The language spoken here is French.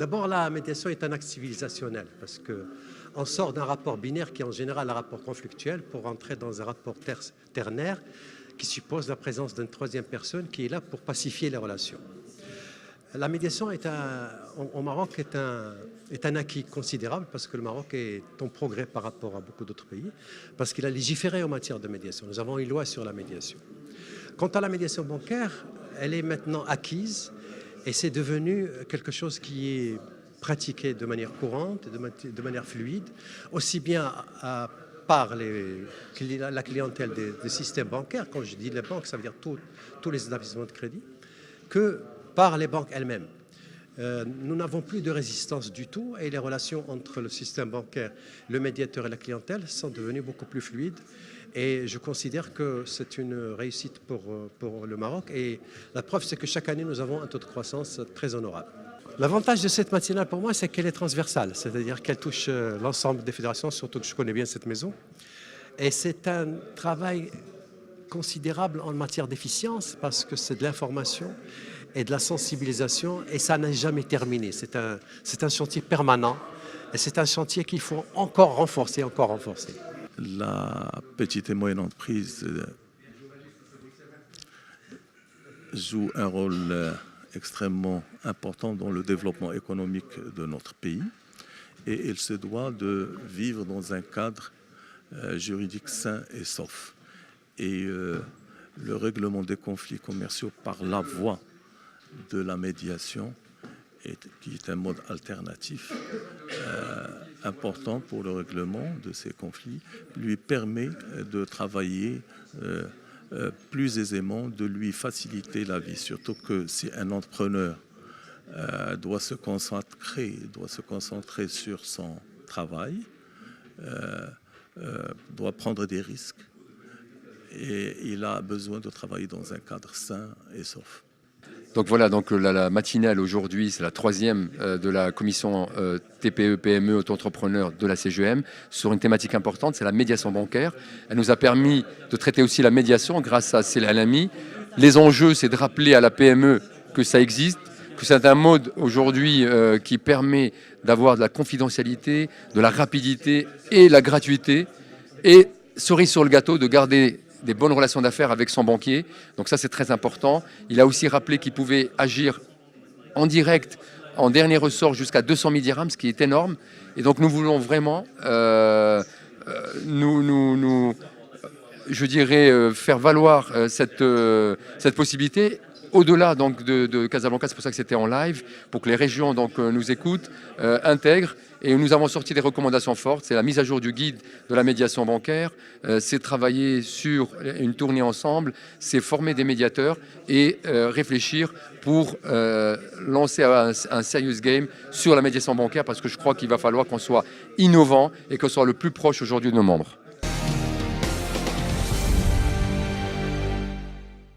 D'abord, la médiation est un acte civilisationnel parce qu'on sort d'un rapport binaire qui est en général un rapport conflictuel pour entrer dans un rapport ternaire qui suppose la présence d'une troisième personne qui est là pour pacifier les relations. La médiation au Maroc est un acquis considérable parce que le Maroc est en progrès par rapport à beaucoup d'autres pays, parce qu'il a légiféré en matière de médiation. Nous avons une loi sur la médiation. Quant à la médiation bancaire, elle est maintenant acquise et c'est devenu quelque chose qui est pratiqué de manière courante, de manière fluide, aussi bien par la clientèle des systèmes bancaires, quand je dis les banques, ça veut dire tous les établissements de crédit, que par les banques elles-mêmes. Nous n'avons plus de résistance du tout et les relations entre le système bancaire, le médiateur et la clientèle sont devenues beaucoup plus fluides. Et je considère que c'est une réussite pour le Maroc. Et la preuve, c'est que chaque année, nous avons un taux de croissance très honorable. L'avantage de cette matinale pour moi, c'est qu'elle est transversale, c'est-à-dire qu'elle touche l'ensemble des fédérations, surtout que je connais bien cette maison. Et c'est un travail considérable en matière d'efficience parce que c'est de l'information et de la sensibilisation et ça n'a jamais terminé. C'est un chantier permanent et c'est un chantier qu'il faut encore renforcer. La petite et moyenne entreprise joue un rôle extrêmement important dans le développement économique de notre pays et il se doit de vivre dans un cadre juridique sain et sauf. Et le règlement des conflits commerciaux par la voie de la médiation, qui est un mode alternatif important pour le règlement de ces conflits, lui permet de travailler plus aisément, de lui faciliter la vie. Surtout que si un entrepreneur doit se concentrer sur son travail, doit prendre des risques, et il a besoin de travailler dans un cadre sain et sauf. Donc voilà, donc la matinale aujourd'hui, c'est la troisième de la commission TPE-PME auto-entrepreneurs de la CGEM sur une thématique importante, c'est la médiation bancaire. Elle nous a permis de traiter aussi la médiation grâce à Céline Lamy. Les enjeux, c'est de rappeler à la PME que ça existe, que c'est un mode aujourd'hui qui permet d'avoir de la confidentialité, de la rapidité et la gratuité. Et cerise sur le gâteau, de garder des bonnes relations d'affaires avec son banquier. Donc ça, c'est très important. Il a aussi rappelé qu'il pouvait agir en direct, en dernier ressort, jusqu'à 200 000 dirhams, ce qui est énorme. Et donc, nous voulons vraiment, je dirais, faire valoir cette possibilité. Au-delà donc de Casablanca, c'est pour ça que c'était en live, pour que les régions donc, nous écoutent, intègrent. Et nous avons sorti des recommandations fortes. C'est la mise à jour du guide de la médiation bancaire, c'est travailler sur une tournée ensemble, c'est former des médiateurs et réfléchir pour lancer un serious game sur la médiation bancaire parce que je crois qu'il va falloir qu'on soit innovant et qu'on soit le plus proche aujourd'hui de nos membres.